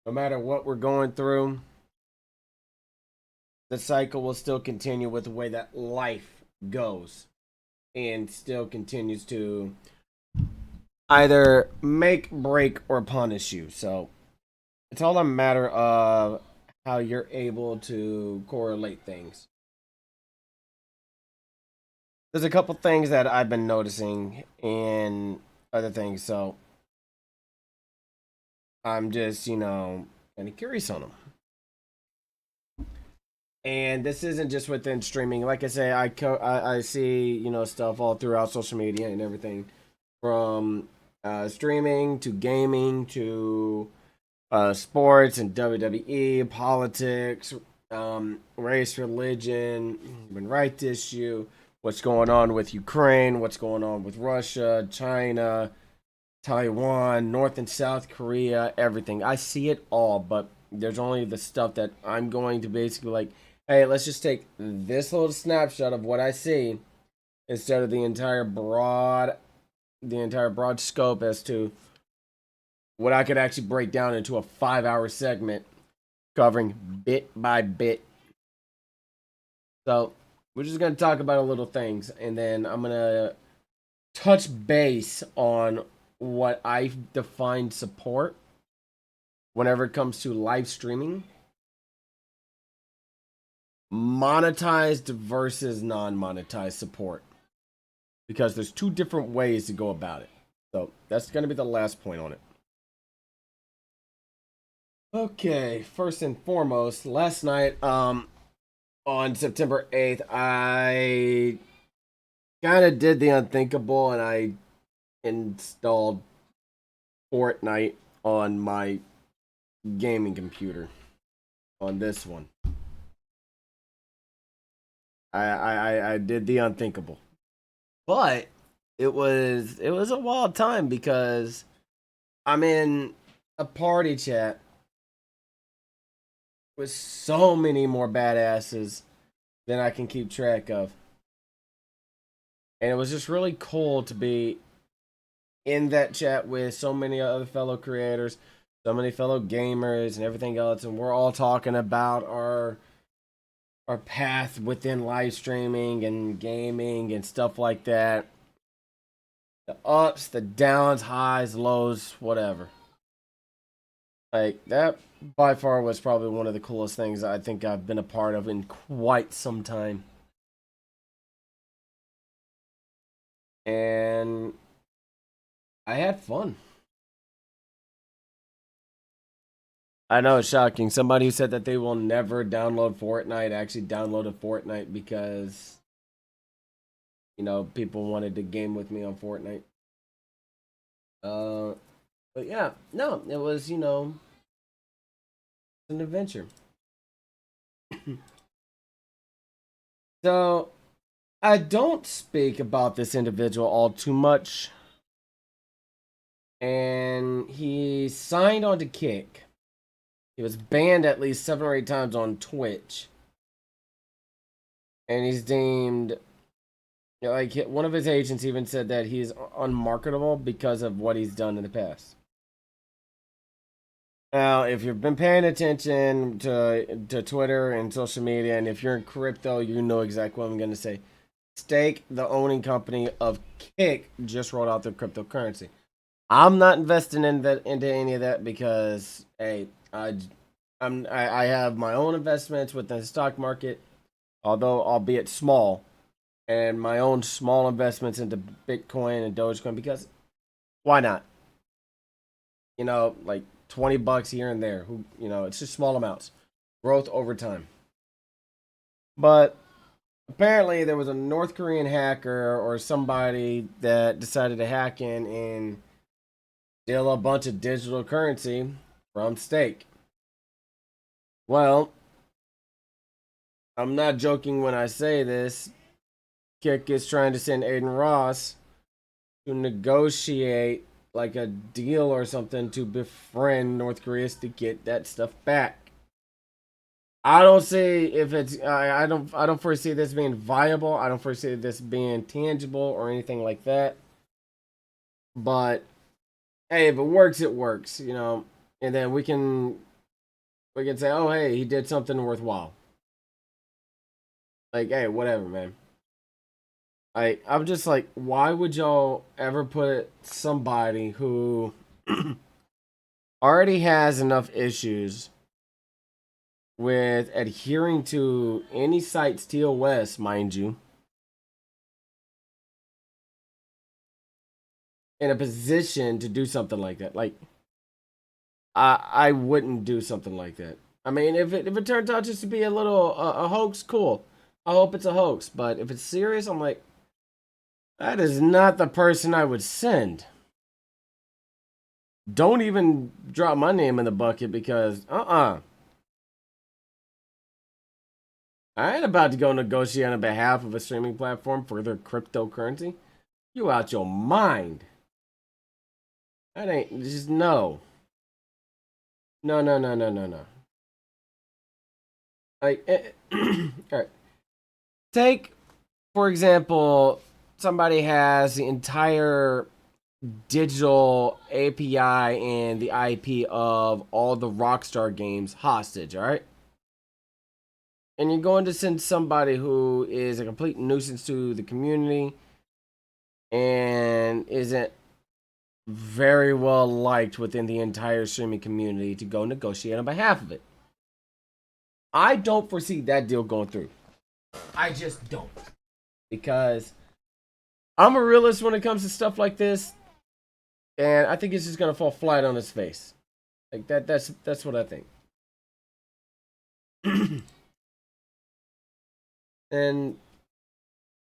No matter what we're going through, the cycle will still continue with the way that life goes and still continues to either make, break, or punish you. So it's all a matter of how you're able to correlate things. There's a couple things that I've been noticing and other things, so I'm just, kind of curious on them. And this isn't just within streaming. Like I say, I see stuff all throughout social media and everything, from streaming to gaming to sports and WWE, politics, race, religion, human rights issue, what's going on with Ukraine, what's going on with Russia, China, Taiwan, North and South Korea, everything. I see it all, but there's only the stuff that I'm going to basically like, hey, let's just take this little snapshot of what I see instead of the entire broad scope as to what I could actually break down into a 5-hour segment covering bit by bit. So we're just gonna talk about a little things, and then I'm gonna touch base on what I define support whenever it comes to live streaming, monetized versus non-monetized support, because there's two different ways to go about it. So that's gonna be the last point on it. Okay, first and foremost, last night, on September 8th, I kind of did the unthinkable and I installed Fortnite on my gaming computer on this one. I did the unthinkable. But it was a wild time because I'm in a party chat with so many more badasses than I can keep track of. And it was just really cool to be in that chat with so many other fellow creators, so many fellow gamers and everything else, and we're all talking about our path within live streaming and gaming and stuff like that. The ups, the downs, highs, lows, whatever. Like that by far was probably one of the coolest things I think I've been a part of in quite some time. And I had fun. I know it's shocking. Somebody who said that they will never download Fortnite actually downloaded Fortnite because, people wanted to game with me on Fortnite. Uh, but yeah, no, it was, an adventure. So I don't speak about this individual all too much. And he signed on to Kick. He was banned at least 7 or 8 times on Twitch. And he's deemed, like, one of his agents even said that he's unmarketable because of what he's done in the past. Now, if you've been paying attention to Twitter and social media, and if you're in crypto, you know exactly what I'm going to say. Stake, the owning company of Kick, just rolled out their cryptocurrency. I'm not investing into any of that because, hey, I have my own investments within the stock market, although albeit small, and my own small investments into Bitcoin and Dogecoin because why not? Like $20 here and there. It's just small amounts. Growth over time. But apparently there was a North Korean hacker or somebody that decided to hack in and steal a bunch of digital currency from stake. Well, I'm not joking when I say this. Kick is trying to send Aiden Ross to negotiate like a deal or something to befriend North Korea to get that stuff back. I don't see if it's I don't foresee this being viable. I don't foresee this being tangible or anything like that. But hey, if it works, it works, And then we can We can say, oh, hey, he did something worthwhile. Like, hey, whatever, man. I'm just like, why would y'all ever put somebody who already has enough issues with adhering to any site's TOS, mind you, in a position to do something like that? Like, I wouldn't do something like that. I mean, if it turns out just to be a little a hoax, cool. I hope it's a hoax. But if it's serious, I'm like, that is not the person I would send. Don't even drop my name in the bucket because I ain't about to go negotiate on behalf of a streaming platform for their cryptocurrency. You out your mind. That ain't just no. No, no, no, no, no, no. Like, all right. Take, for example, somebody has the entire digital API and the IP of all the Rockstar games hostage, all right? And you're going to send somebody who is a complete nuisance to the community and isn't very well liked within the entire streaming community to go negotiate on behalf of it. I don't foresee that deal going through. I just don't. Because I'm a realist when it comes to stuff like this, and I think it's just gonna fall flat on its face. Like that's what I think. And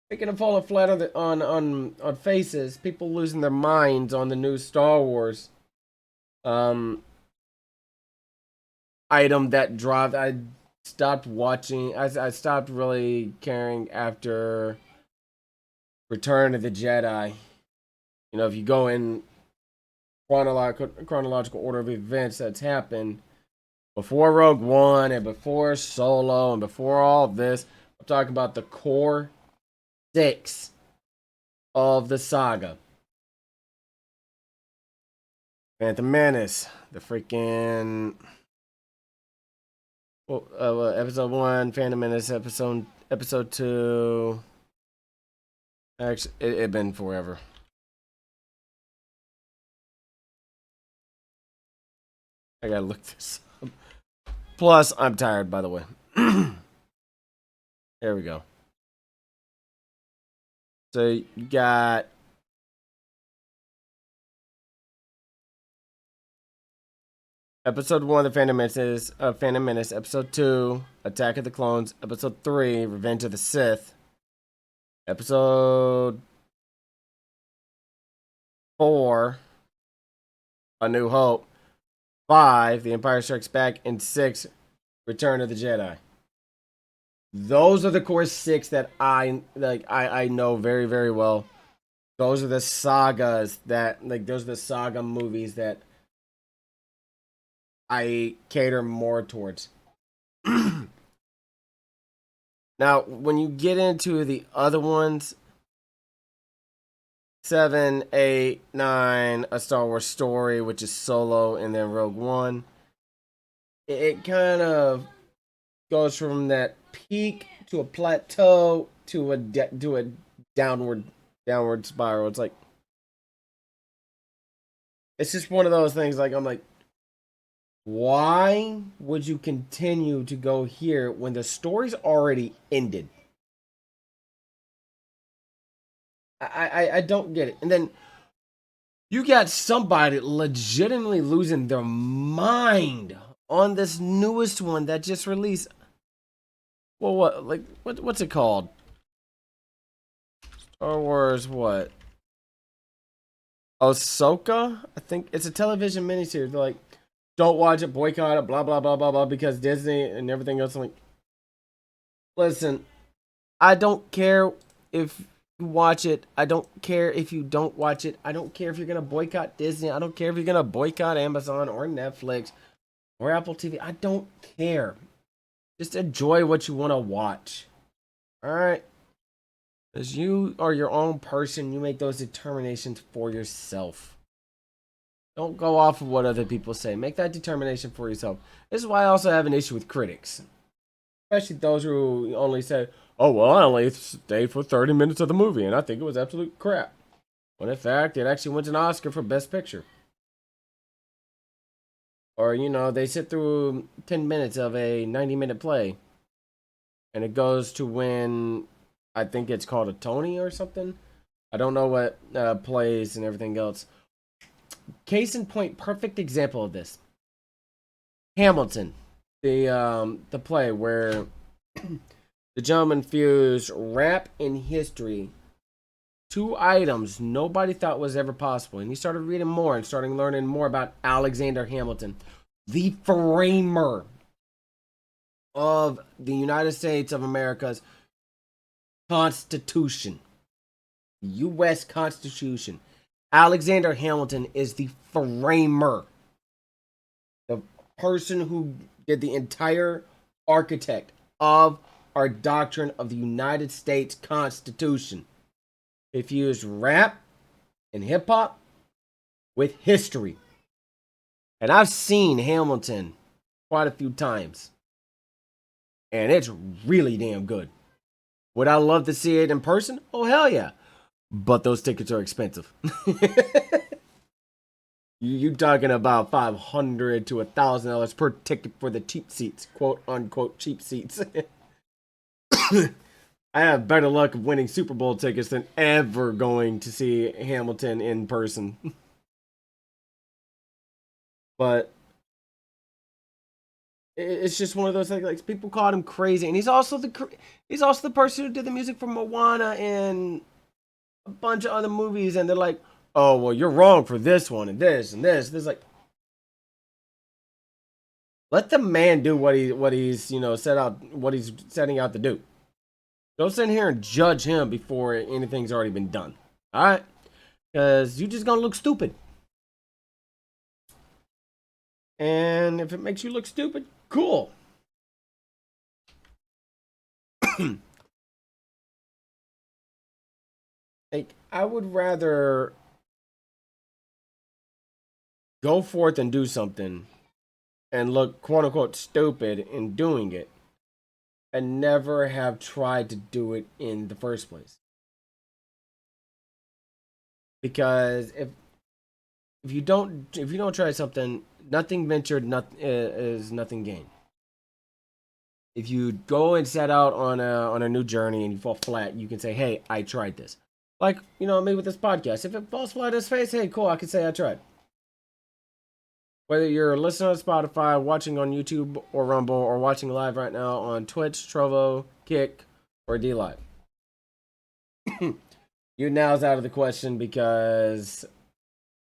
speaking of falling flat on on faces, people losing their minds on the new Star Wars item that dropped. I stopped watching. I stopped really caring after Return of the Jedi. You know, if you go in chronological order of events that's happened before Rogue One and before Solo and before all this, I'm talking about the core six of the saga. Phantom Menace, the freaking episode 1, Phantom Menace, episode 2. Actually, it been forever. I gotta look this up. Plus, I'm tired, by the way. There we go. So you got Episode 1, The Phantom Menace. Episode 2, Attack of the Clones. Episode 3, Revenge of the Sith. Episode 4, A New Hope. 5, The Empire Strikes Back. And 6, Return of the Jedi. Those are the core 6 that I know very, very well. Those are the sagas that, those are the saga movies that I cater more towards. Now, when you get into the other ones, 7, 8, 9, A Star Wars Story, which is Solo, and then Rogue One, it kind of goes from that peak to a plateau to a downward spiral. It's like, it's just one of those things. Like, I'm like, why would you continue to go here when the story's already ended? I don't get it. And then you got somebody legitimately losing their mind on this newest one that just released. Well, what's it called? Star Wars what? Ahsoka? I think it's a television miniseries. They're like, don't watch it, boycott it, blah blah blah blah blah, because Disney and everything else. I'm like, listen, I don't care if you watch it. I don't care if you don't watch it. I don't care if you're gonna boycott Disney. I don't care if you're gonna boycott Amazon or Netflix or Apple TV. I don't care. Just enjoy what you want to watch. All right. Because you are your own person. You make those determinations for yourself. Don't go off of what other people say. Make that determination for yourself. This is why I also have an issue with critics, especially those who only say, "Oh well, I only stayed for 30 minutes of the movie, and I think it was absolute crap." When in fact, it actually wins an Oscar for Best Picture. Or, they sit through 10 minutes of a 90-minute play, and it goes to win, I think it's called a Tony or something. I don't know what plays and everything else. Case in point, perfect example of this. Hamilton, the play where the gentleman fused rap and history, two items nobody thought was ever possible. And he started reading more and starting learning more about Alexander Hamilton, the framer of the United States of America's Constitution, U.S. Constitution. Alexander Hamilton is the framer, the person who did the entire architect of our doctrine of the United States Constitution. He fused rap and hip hop with history. And I've seen Hamilton quite a few times. And it's really damn good. Would I love to see it in person? Oh, hell yeah. But those tickets are expensive. You talking about $500 to $1,000 per ticket for the cheap seats, quote unquote cheap seats. I have better luck of winning Super Bowl tickets than ever going to see Hamilton in person. But it's just one of those things. Like, people called him crazy, and he's also the person who did the music for Moana and a bunch of other movies. And they're like, "Oh well, you're wrong for this one and this and this." There's like, let the man do what he's setting out to do. Don't sit here and judge him before anything's already been done. All right, because you're just gonna look stupid. And if it makes you look stupid, cool. Like, I would rather go forth and do something and look quote unquote stupid in doing it and never have tried to do it in the first place. Because if you don't try something, nothing ventured, is nothing gained. If you go and set out on a new journey and you fall flat, you can say, "Hey, I tried this." Like, me with this podcast. If it falls flat on its face, hey, cool, I can say I tried. Whether you're listening on Spotify, watching on YouTube or Rumble, or watching live right now on Twitch, Trovo, Kick, or D Live. You now's out of the question because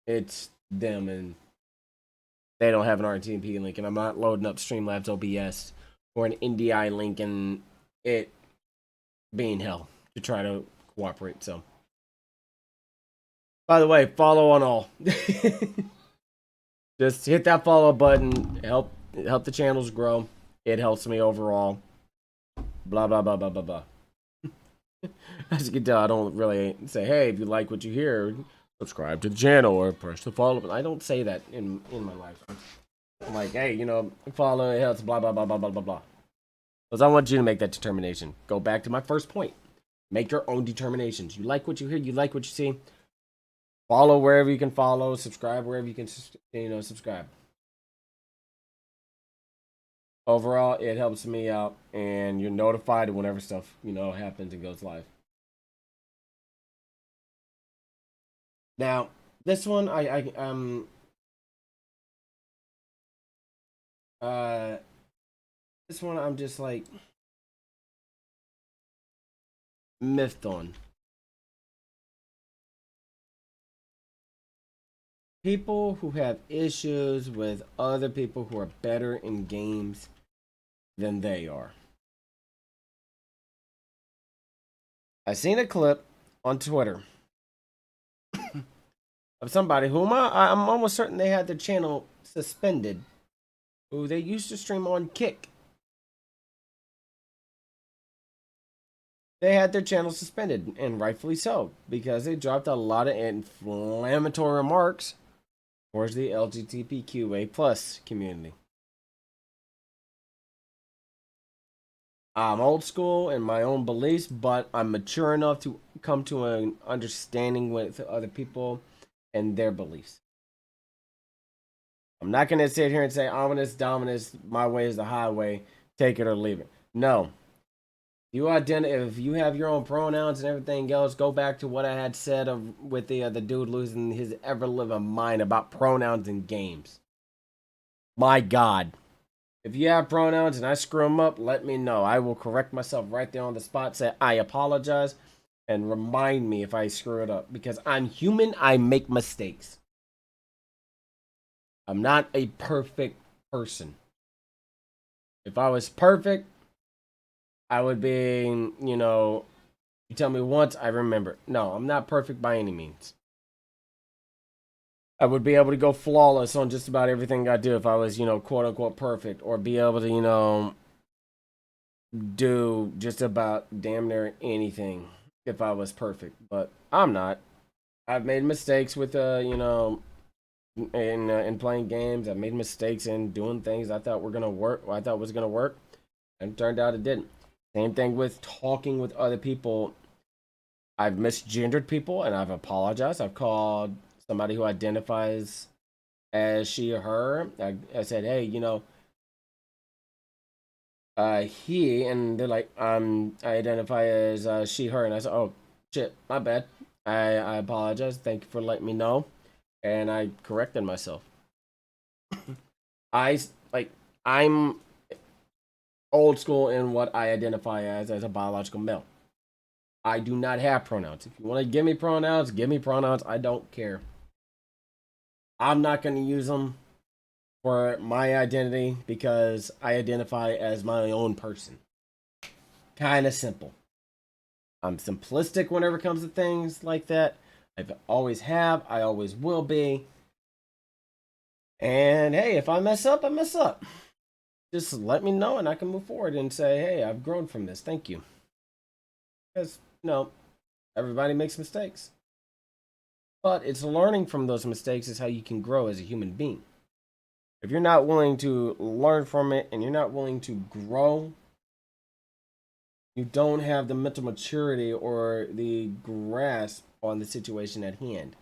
it's them and they don't have an RTMP link, and I'm not loading up Streamlabs OBS or an NDI link, and it being hell to try to cooperate. So, by the way, follow on all. Just hit that follow button. Help the channels grow. It helps me overall. Blah blah blah blah blah blah. As you can tell, I don't really say, "Hey, if you like what you hear, subscribe to the channel or press the follow button." I don't say that in my life. I'm like, "Hey, follow, it helps." Blah blah blah blah blah blah blah. Because I want you to make that determination. Go back to my first point. Make your own determinations. You like what you hear. You like what you see. Follow wherever you can follow. Subscribe wherever you can, subscribe. Overall, it helps me out, and you're notified whenever stuff, happens and goes live. Now, this one, this one I'm just like miffed on. People who have issues with other people who are better in games than they are. I seen a clip on Twitter of somebody whom I'm almost certain they had their channel suspended, who they used to stream on Kick. They had their channel suspended, and rightfully so, because they dropped a lot of inflammatory remarks towards the LGBTQA plus community. I'm old school in my own beliefs, but I'm mature enough to come to an understanding with other people and their beliefs. I'm not going to sit here and say ominous dominus, my way is the highway, take it or leave it. No. If you have your own pronouns and everything else, go back to what I had said with the dude losing his ever living mind about pronouns in games. My God. If you have pronouns and I screw them up, let me know. I will correct myself right there on the spot, say I apologize, and remind me if I screw it up. Because I'm human, I make mistakes. I'm not a perfect person. If I was perfect, I would be, you tell me once, I remember. No, I'm not perfect by any means. I would be able to go flawless on just about everything I do if I was, quote unquote perfect, or be able to, do just about damn near anything if I was perfect. But I'm not. I've made mistakes with, in playing games. I've made mistakes in doing things I thought were gonna work. I thought was gonna work, and it turned out it didn't. Same thing with talking with other people. I've misgendered people, and I've apologized. I've called somebody who identifies as she or her. I said, hey, he, and they're like, I identify as she, her, and I said, oh, shit, my bad. I apologize. Thank you for letting me know, and I corrected myself. I like I'm old school in what I identify as a biological male. I do not have pronouns. If you want to give me pronouns, give me pronouns. I don't care. I'm not going to use them for my identity because I identify as my own person. Kind of simple. I'm simplistic whenever it comes to things like that. I always have. I always will be. And hey, if I mess up, I mess up. Just let me know and I can move forward and say, hey, I've grown from this. Thank you. Because, everybody makes mistakes. But it's learning from those mistakes is how you can grow as a human being. If you're not willing to learn from it and you're not willing to grow, you don't have the mental maturity or the grasp on the situation at hand.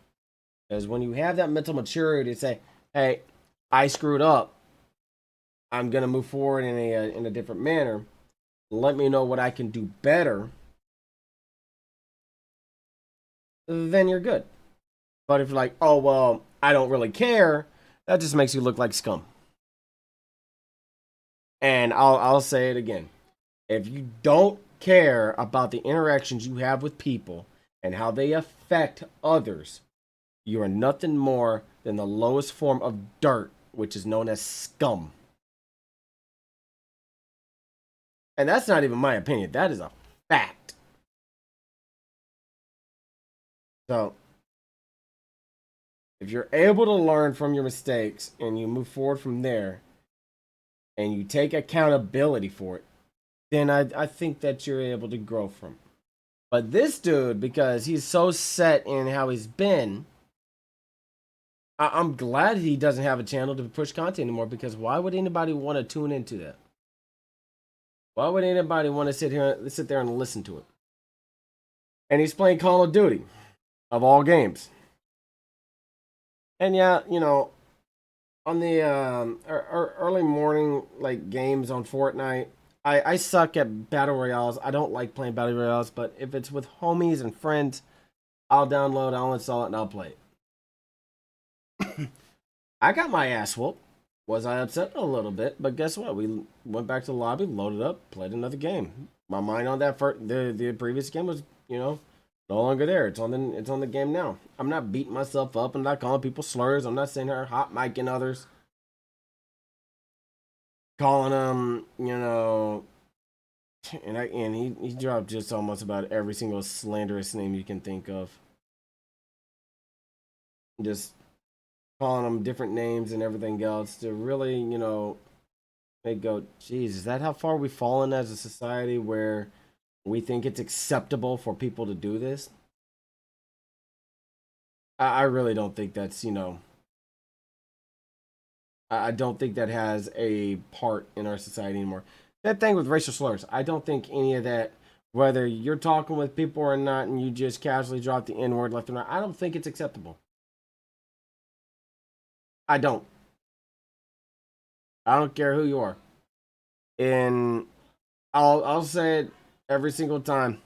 Because when you have that mental maturity to say, hey, I screwed up, I'm going to move forward in a different manner, let me know what I can do better, then you're good. But if you're like, oh, well, I don't really care, that just makes you look like scum. And I'll say it again. If you don't care about the interactions you have with people and how they affect others, you are nothing more than the lowest form of dirt, which is known as scum. And that's not even my opinion. That is a fact. So, if you're able to learn from your mistakes and you move forward from there and you take accountability for it, then I think that you're able to grow from it. But this dude, because he's so set in how he's been, I'm glad he doesn't have a channel to push content anymore, because why would anybody want to tune into that? Why would anybody want to sit there and listen to it? And he's playing Call of Duty, of all games. And yeah, on the early morning like games on Fortnite, I suck at battle royales. I don't like playing battle royales, but if it's with homies and friends, I'll download, I'll install it, and I'll play it. I got my ass whooped. Was I upset? A little bit, but guess what? We went back to the lobby, loaded up, played another game. My mind on that the previous game was, no longer there. It's on the game now. I'm not beating myself up. I'm not calling people slurs. I'm not sitting here hot micing others, calling them, and he dropped just almost about every single slanderous name you can think of. Just calling them different names and everything else to really, they go, geez, is that how far we've fallen as a society where we think it's acceptable for people to do this? I really don't think that's, I don't think that has a part in our society anymore. That thing with racial slurs, I don't think any of that, whether you're talking with people or not and you just casually drop the N word left and right, I don't think it's acceptable. I don't. I don't care who you are. And I'll say it every single time.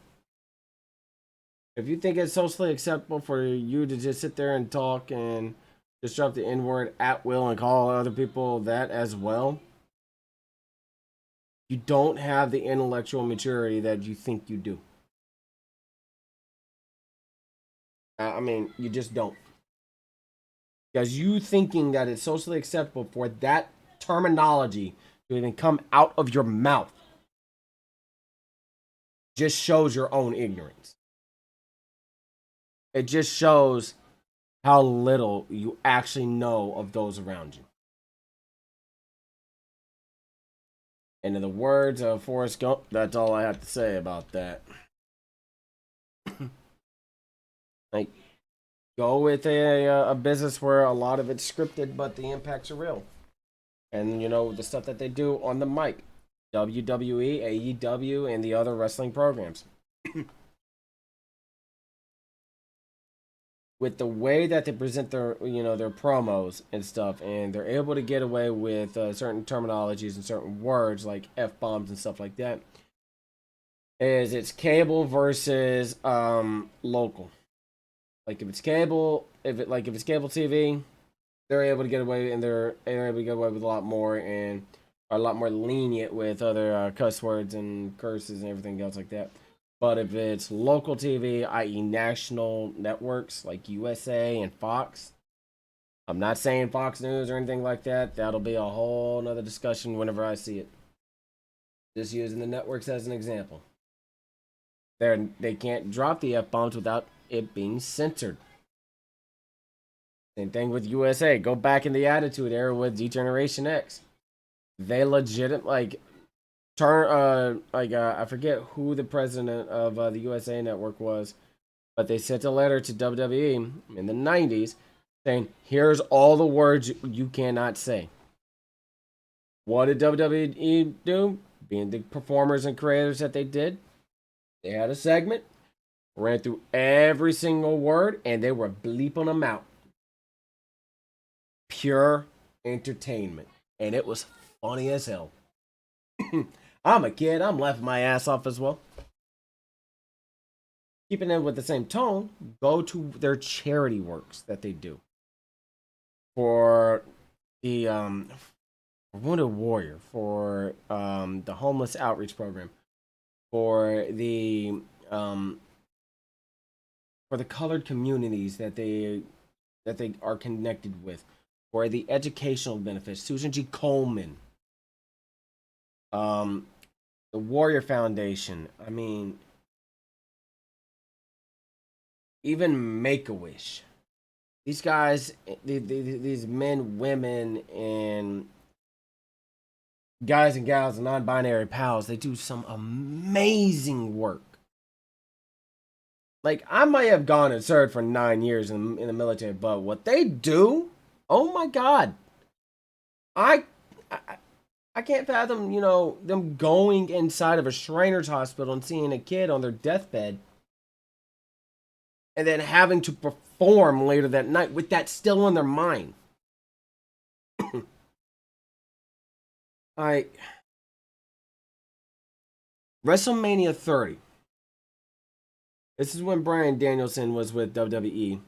If you think it's socially acceptable for you to just sit there and talk and just drop the N word at will and call other people that as well, you don't have the intellectual maturity that you think you do. I mean, you just don't. Because you thinking that it's socially acceptable for that terminology to even come out of your mouth just shows your own ignorance. It just shows how little you actually know of those around you. And in the words of Forrest Gump, that's all I have to say about that. Like, go with a business where a lot of it's scripted, but the impacts are real. And you know the stuff that they do on the mic, WWE, AEW, and the other wrestling programs. With the way that they present their their promos and stuff, and they're able to get away with certain terminologies and certain words like f-bombs and stuff like that, is it's cable versus local. Like if it's cable, if it's cable TV, they're able to get away, and they're able to get away with a lot more, and are a lot more lenient with other cuss words and curses and everything else like that. But if it's local TV, i.e., national networks like USA and Fox, I'm not saying Fox News or anything like that. That'll be a whole nother discussion whenever I see it. Just using the networks as an example. They can't drop the F bombs without it being censored. Same thing with USA. Go back in the Attitude Era with Generation X. They legit I forget who the president of the USA Network was, but they sent a letter to WWE in the 90s saying, here's all the words you cannot say. What did WWE do? Being the performers and creators that they did, they had a segment, ran through every single word, and they were bleeping them out. Pure entertainment. And it was funny as hell. I'm a kid. I'm laughing my ass off as well. Keeping it with the same tone, go to their charity works that they do. For the Wounded Warrior, for the homeless outreach program, for the colored communities that they are connected with, for the educational benefits. Susan G. Komen, the Warrior Foundation. I mean, even Make a Wish. These guys, these men, women, and guys and gals and non-binary pals, they do some amazing work. Like, I might have gone and served for 9 years in the military, but what they do, oh my god, I, I I can't fathom, them going inside of a Shriners hospital and seeing a kid on their deathbed, and then having to perform later that night with that still on their mind. I WrestleMania 30. This is when Bryan Danielson was with WWE.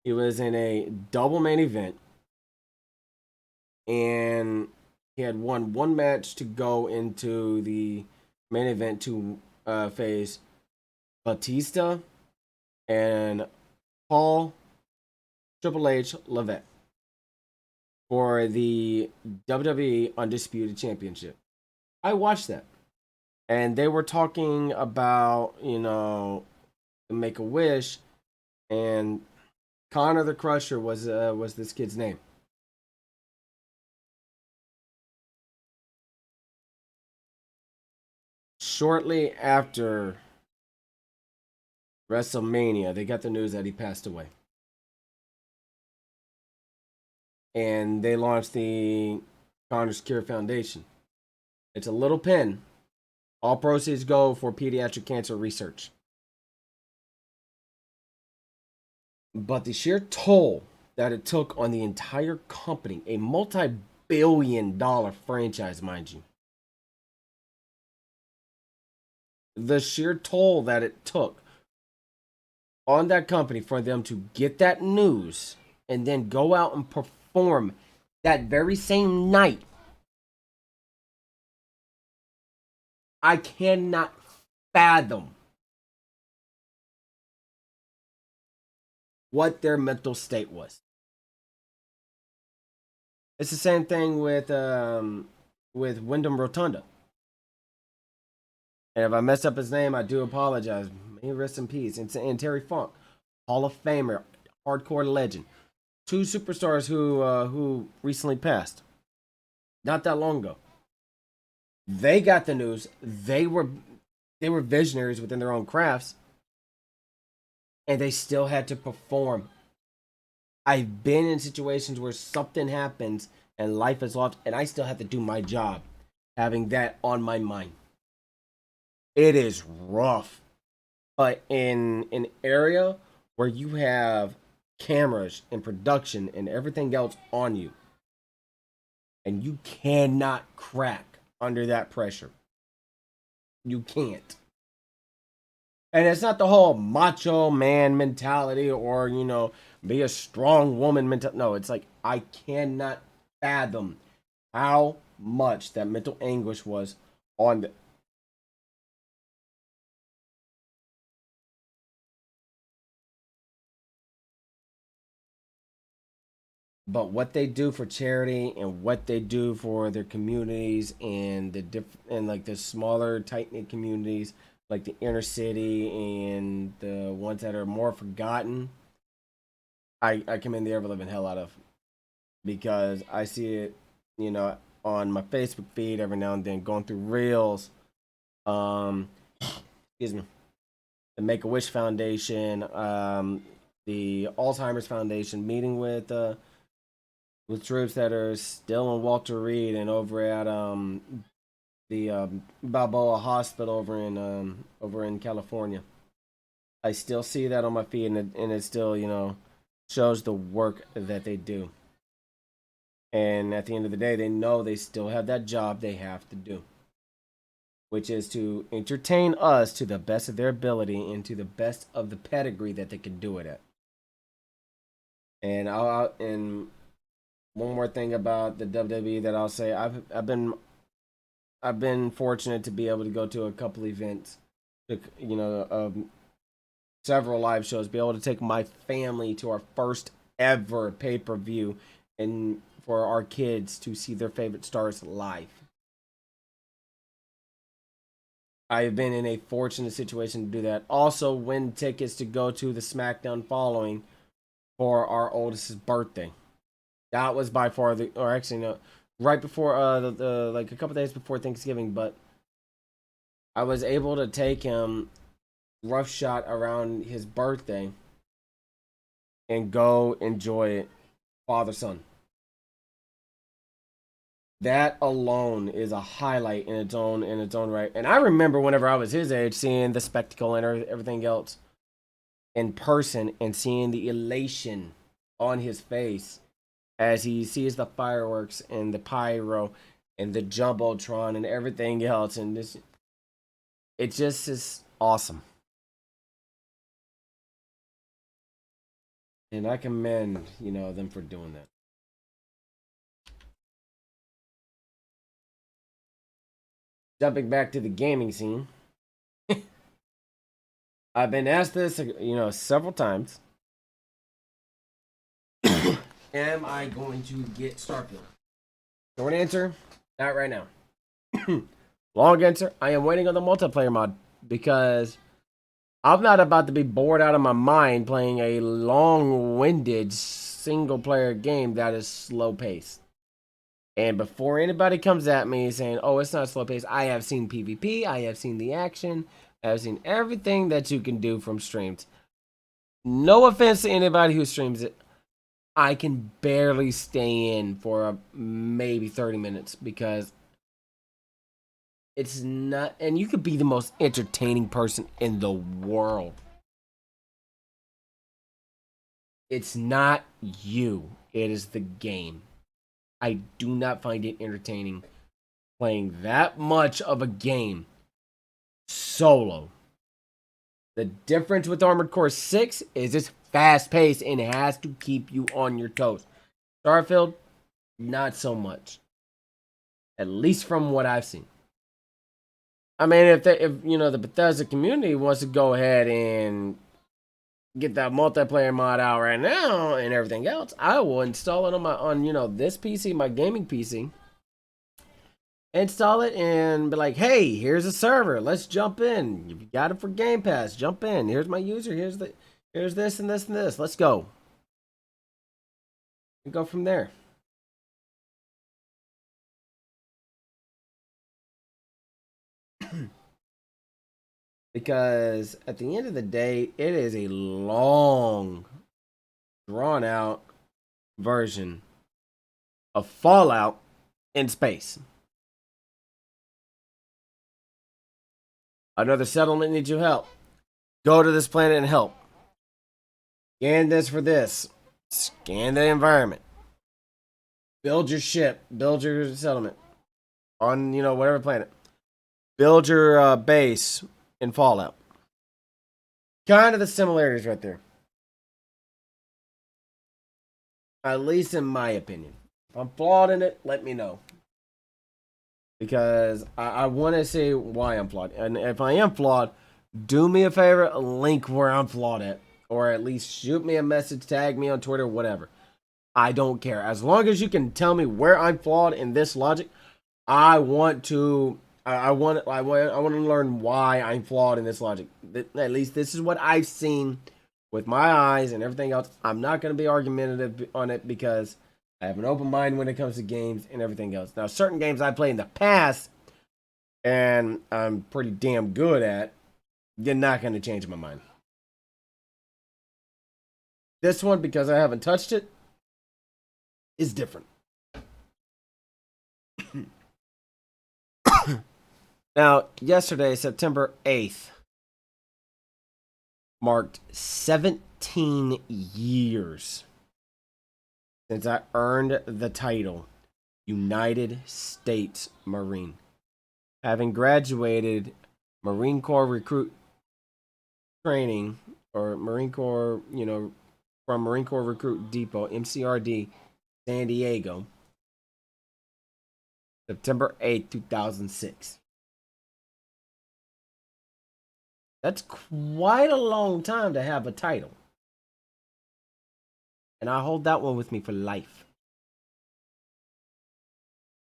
He was in a double main event, and he had won one match to go into the main event to face Batista and Paul Triple H Levesque for the WWE Undisputed Championship. I watched that, and they were talking about Make a Wish, and Connor the Crusher was this kid's name. Shortly after WrestleMania, they got the news that he passed away. and they launched the Connors Cure Foundation. It's a little pen. All proceeds go for pediatric cancer research. But the sheer toll that it took on the entire company, a multi-billion-dollar franchise, mind you, the sheer toll that it took on that company for them to get that news and then go out and perform that very same night, I cannot fathom what their mental state was. It's the same thing with Wyndham Rotunda. And if I mess up his name, I do apologize. May he rest in peace. And Terry Funk, Hall of Famer, hardcore legend. Two superstars who recently passed, not that long ago. They got the news. They were visionaries within their own crafts, and they still had to perform. I've been in situations where something happens and life is lost, and I still have to do my job, having that on my mind. It is rough. But in an area where you have cameras and production and everything else on you, and you cannot crack under that pressure. You can't. And it's not the whole macho man mentality or, be a strong woman mentality. No, it's like I cannot fathom how much that mental anguish was on the. But what they do for charity and what they do for their communities and like the smaller tight knit communities like the inner city and the ones that are more forgotten, I commend the ever living hell out of, because I see it, on my Facebook feed every now and then, going through reels. Excuse me. The Make a Wish Foundation, the Alzheimer's Foundation, meeting with troops that are still in Walter Reed and over at the Balboa Hospital over in California. I still see that on my feed, and it still shows the work that they do. And at the end of the day, they know they still have that job they have to do, which is to entertain us to the best of their ability and to the best of the pedigree that they can do it at. And and one more thing about the WWE that I'll say, I've been fortunate to be able to go to a couple events, several live shows, be able to take my family to our first ever pay-per-view, and for our kids to see their favorite stars live. I have been in a fortunate situation to do that. Also, win tickets to go to the SmackDown following for our oldest's birthday. That was by far or actually no, right before the like a couple days before Thanksgiving, but I was able to take him roughshod around his birthday and go enjoy it, father son. That alone is a highlight in its own right. And I remember whenever I was his age, seeing the spectacle and everything else in person, and seeing the elation on his face as he sees the fireworks and the pyro and the jumbotron and everything else, and it just is awesome. And I commend them for doing that. Jumping back to the gaming scene, I've been asked this, several times. Am I going to get Starfield? Short answer, not right now. Long answer, I am waiting on the multiplayer mod, because I'm not about to be bored out of my mind playing a long-winded single-player game that is slow-paced. And before anybody comes at me saying, oh, it's not slow-paced, I have seen PvP, I have seen the action, I have seen everything that you can do from streams. No offense to anybody who streams it. I can barely stay in for maybe 30 minutes because it's not, and you could be the most entertaining person in the world. It's not you, it is the game. I do not find it entertaining playing that much of a game solo. The difference with Armored Core 6 is it's fast paced and it has to keep you on your toes. Starfield, not so much. At least from what I've seen. I mean, if you know the Bethesda community wants to go ahead and get that multiplayer mod out right now and everything else, I will install it on this PC, my gaming PC. Install it and be like, hey, here's a server. Let's jump in. If you got it for Game Pass, jump in. Here's my user. Here's this and this and this. Let's go. And go from there. Because at the end of the day, it is a long, drawn out version of Fallout in space. Another settlement needs your help. Go to this planet and help. Scan this for this. Scan the environment. Build your ship. Build your settlement on whatever planet. Build your base in Fallout. Kind of the similarities right there. At least in my opinion. If I'm flawed in it, let me know. Because I want to say why I'm flawed. And if I am flawed, do me a favor, link where I'm flawed at. Or at least shoot me a message, tag me on Twitter, whatever. I don't care. As long as you can tell me where I'm flawed in this logic, I want to learn why I'm flawed in this logic. At least this is what I've seen with my eyes and everything else. I'm not going to be argumentative on it because I have an open mind when it comes to games and everything else. Now, certain games I played in the past and I'm pretty damn good at, they're not going to change my mind. This one, because I haven't touched it, is different. Now, yesterday, September 8th, marked 17 years since I earned the title United States Marine. Having graduated Marine Corps recruit training, or Marine Corps, from Marine Corps Recruit Depot, MCRD, San Diego, September 8th, 2006. That's quite a long time to have a title. And I hold that one with me for life.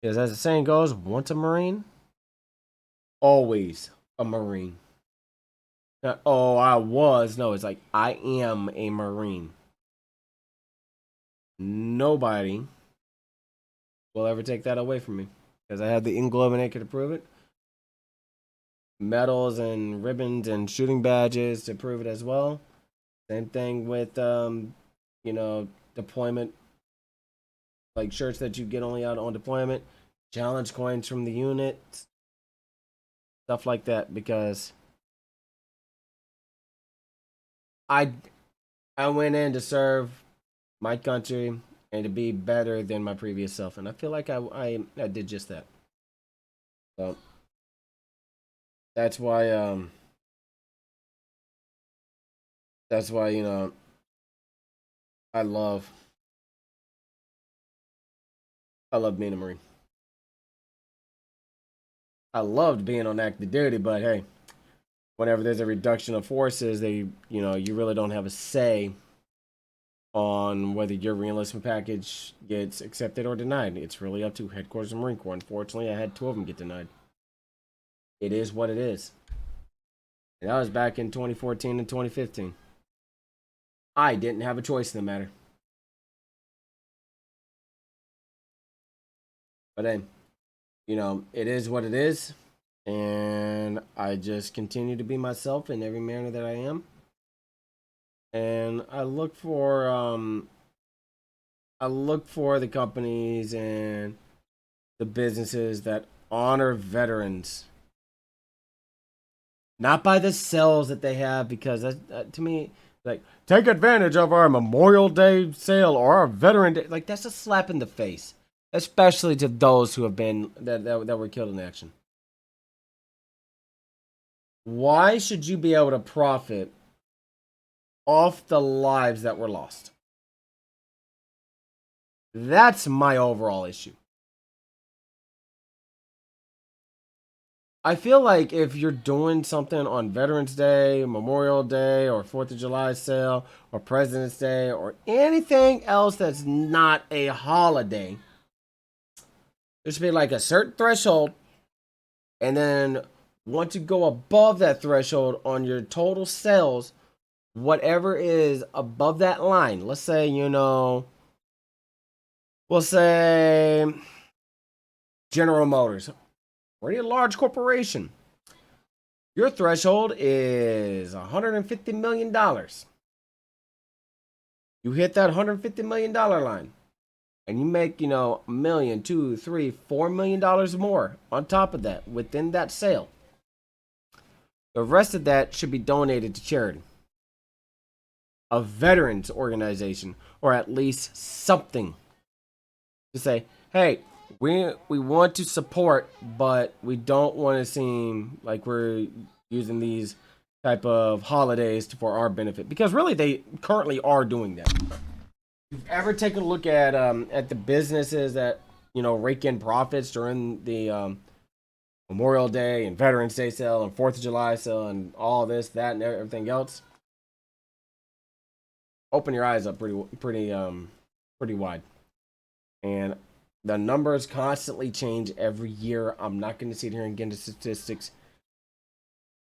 Because as the saying goes, once a Marine, always a Marine. Not, oh, I was. No, it's like, I am a Marine. Nobody will ever take that away from me. Because I have the in-glove and anchor to prove it. Medals and ribbons and shooting badges to prove it as well. Same thing with, deployment. Like shirts that you get only out on deployment. Challenge coins from the unit. Stuff like that. Because I went in to serve my country and to be better than my previous self. And I feel like I did just that. So that's why I love being a Marine. I loved being on active duty, but hey, whenever there's a reduction of forces, you really don't have a say on whether your reenlistment package gets accepted or denied. It's really up to headquarters of Marine Corps. Unfortunately, I had 2 of them get denied. It is what it is. And that was back in 2014 and 2015. I didn't have a choice in the matter. But then, it is what it is. And I just continue to be myself in every manner that I am. And I look for I look for the companies and the businesses that honor veterans, not by the sales that they have, because to me, like, take advantage of our Memorial Day sale or our Veteran Day. Like, that's a slap in the face, especially to those who have been that were killed in action. Why should you be able to profit off the lives that were lost? That's my overall issue. I feel like if you're doing something on Veterans Day, Memorial Day, or 4th of July sale, or President's Day, or anything else that's not a holiday, there should be like a certain threshold, and then once you go above that threshold on your total sales, whatever is above that line, let's say, we'll say General Motors, pretty large corporation. Your threshold is $150 million. You hit that $150 million line and you make, $1 million, $2, $3, $4 million more on top of that within that sale. The rest of that should be donated to charity, a veterans organization, or at least something to say, hey, we want to support, but we don't want to seem like we're using these type of holidays for our benefit, because really they currently are doing that. If you've ever taken a look at the businesses that rake in profits during the Memorial Day and Veterans Day sale and 4th of July sale and all this, that, and everything else, open your eyes up pretty wide. And the numbers constantly change every year. I'm not going to sit here and get into statistics.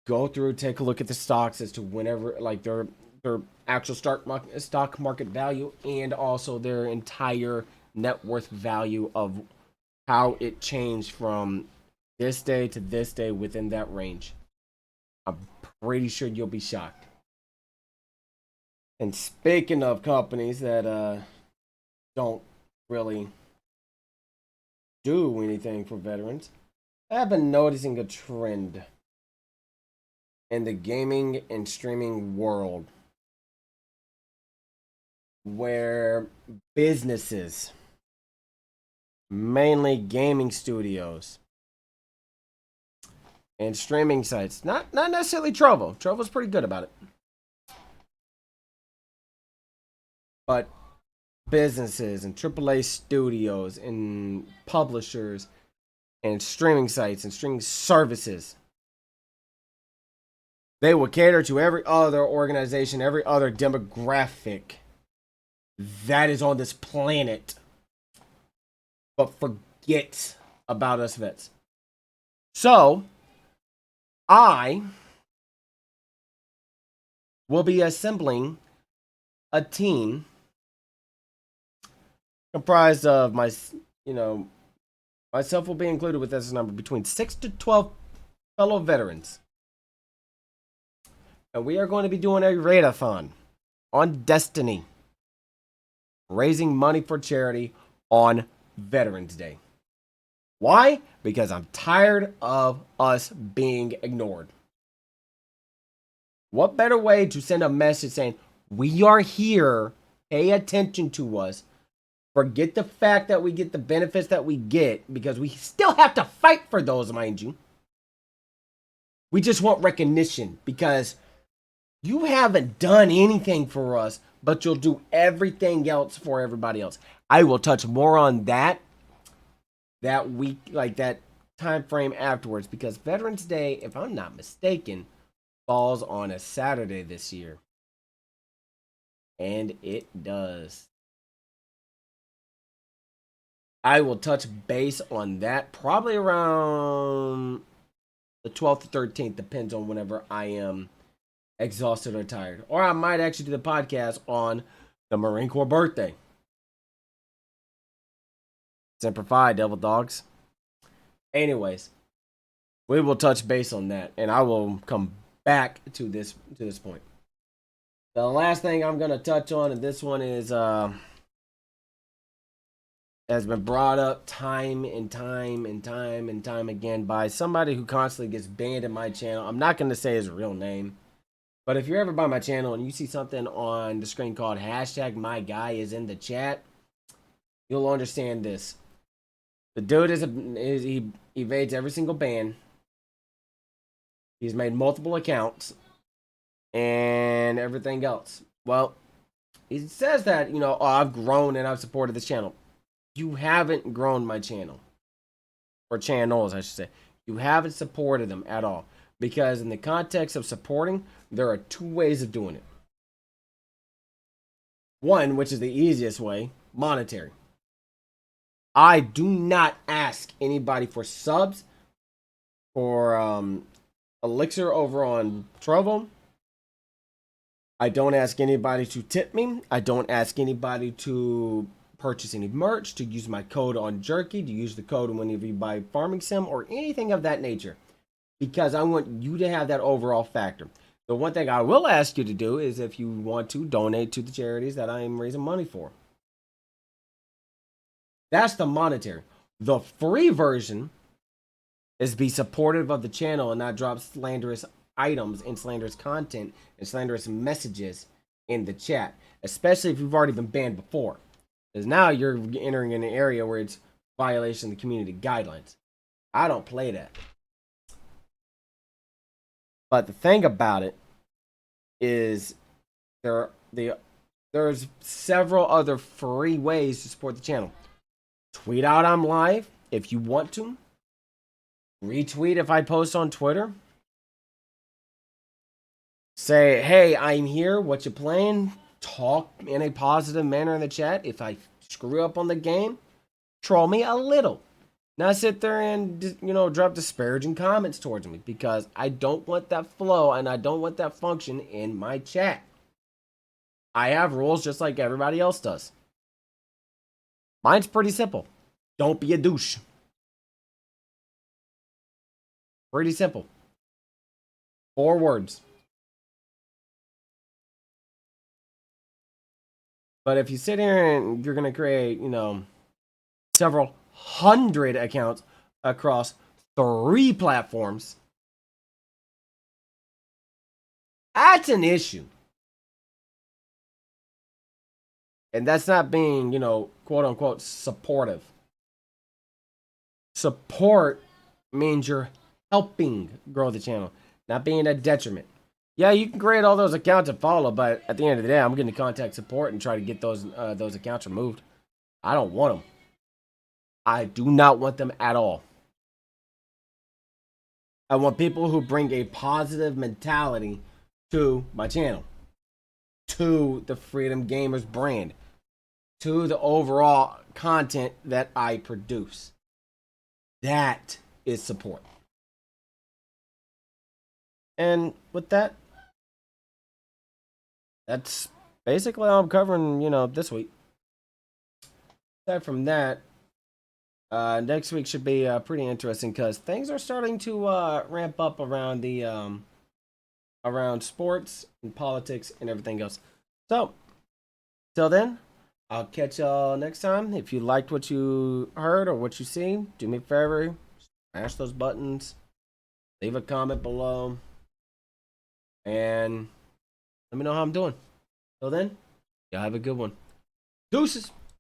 Go through, take a look at the stocks as to whenever, like, their actual stock market value, and also their entire net worth value of how it changed from this day to this day within that range. I'm pretty sure you'll be shocked. And speaking of companies that don't really do anything for veterans, I have been noticing a trend in the gaming and streaming world where businesses, mainly gaming studios and streaming sites, not necessarily Trovo. Trovo's pretty good about it, but businesses and AAA studios and publishers and streaming sites and streaming services, they will cater to every other organization, every other demographic that is on this planet, but forget about us vets. So, I will be assembling a team comprised of myself will be included with this number, between 6 to 12 fellow veterans. And we are going to be doing a raid-a-thon on Destiny, raising money for charity on Veterans Day. Why? Because I'm tired of us being ignored. What better way to send a message saying, we are here, pay attention to us, forget the fact that we get the benefits that we get, because we still have to fight for those, mind you. We just want recognition, because you haven't done anything for us, but you'll do everything else for everybody else. I will touch more on that week, like that time frame afterwards, because Veterans Day, if I'm not mistaken, falls on a Saturday this year. And it does. I will touch base on that probably around the 12th to 13th, depends on whenever I am exhausted or tired. Or I might actually do the podcast on the Marine Corps birthday. Semper Fi, Devil Dogs. Anyways, we will touch base on that, and I will come back to this point. The last thing I'm gonna touch on, and this one is has been brought up time and time and time and time again by somebody who constantly gets banned in my channel. I'm not going to say his real name, but if you're ever by my channel and you see something on the screen called hashtag my guy is in the chat, you'll understand this. The dude he evades every single ban. He's made multiple accounts and everything else. Well, he says that, oh, I've grown and I've supported this channel. You haven't grown my channel. Or channels, I should say. You haven't supported them at all. Because in the context of supporting, there are two ways of doing it. One, which is the easiest way, monetary. I do not ask anybody for subs for Elixir over on Trovo. I don't ask anybody to tip me. I don't ask anybody to purchase any merch, to use my code on Jerky, to use the code whenever you buy Farming Sim, or anything of that nature. Because I want you to have that overall factor. The one thing I will ask you to do is if you want to donate to the charities that I am raising money for. That's the monetary. The free version is be supportive of the channel and not drop slanderous items and slanderous content and slanderous messages in the chat, especially if you've already been banned before. Because now you're entering in an area where it's violation of the community guidelines. I don't play that. But the thing about it is there's several other free ways to support the channel. Tweet out I'm live if you want to. Retweet if I post on Twitter. Say, hey, I'm here. What you playing? Talk in a positive manner in the chat. If I screw up on the game, troll me a little. Not sit there and, drop disparaging comments towards me, because I don't want that flow and I don't want that function in my chat. I have rules just like everybody else does. Mine's pretty simple. Don't be a douche. Pretty simple. 4 words. But if you sit here and you're going to create, several hundred accounts across 3 platforms, that's an issue. And that's not being, quote unquote, supportive. Support means you're helping grow the channel, not being a detriment. Yeah, you can create all those accounts and follow, but at the end of the day, I'm going to contact support and try to get those accounts removed. I don't want them. I do not want them at all. I want people who bring a positive mentality to my channel, to the Freedom Gamers brand, to the overall content that I produce. That is support. And with that, that's basically all I'm covering, this week. Aside from that, next week should be pretty interesting because things are starting to ramp up around the around sports and politics and everything else. So, till then, I'll catch y'all next time. If you liked what you heard or what you seen, do me a favor, smash those buttons, leave a comment below, and let me know how I'm doing. Till then, y'all have a good one. Deuces.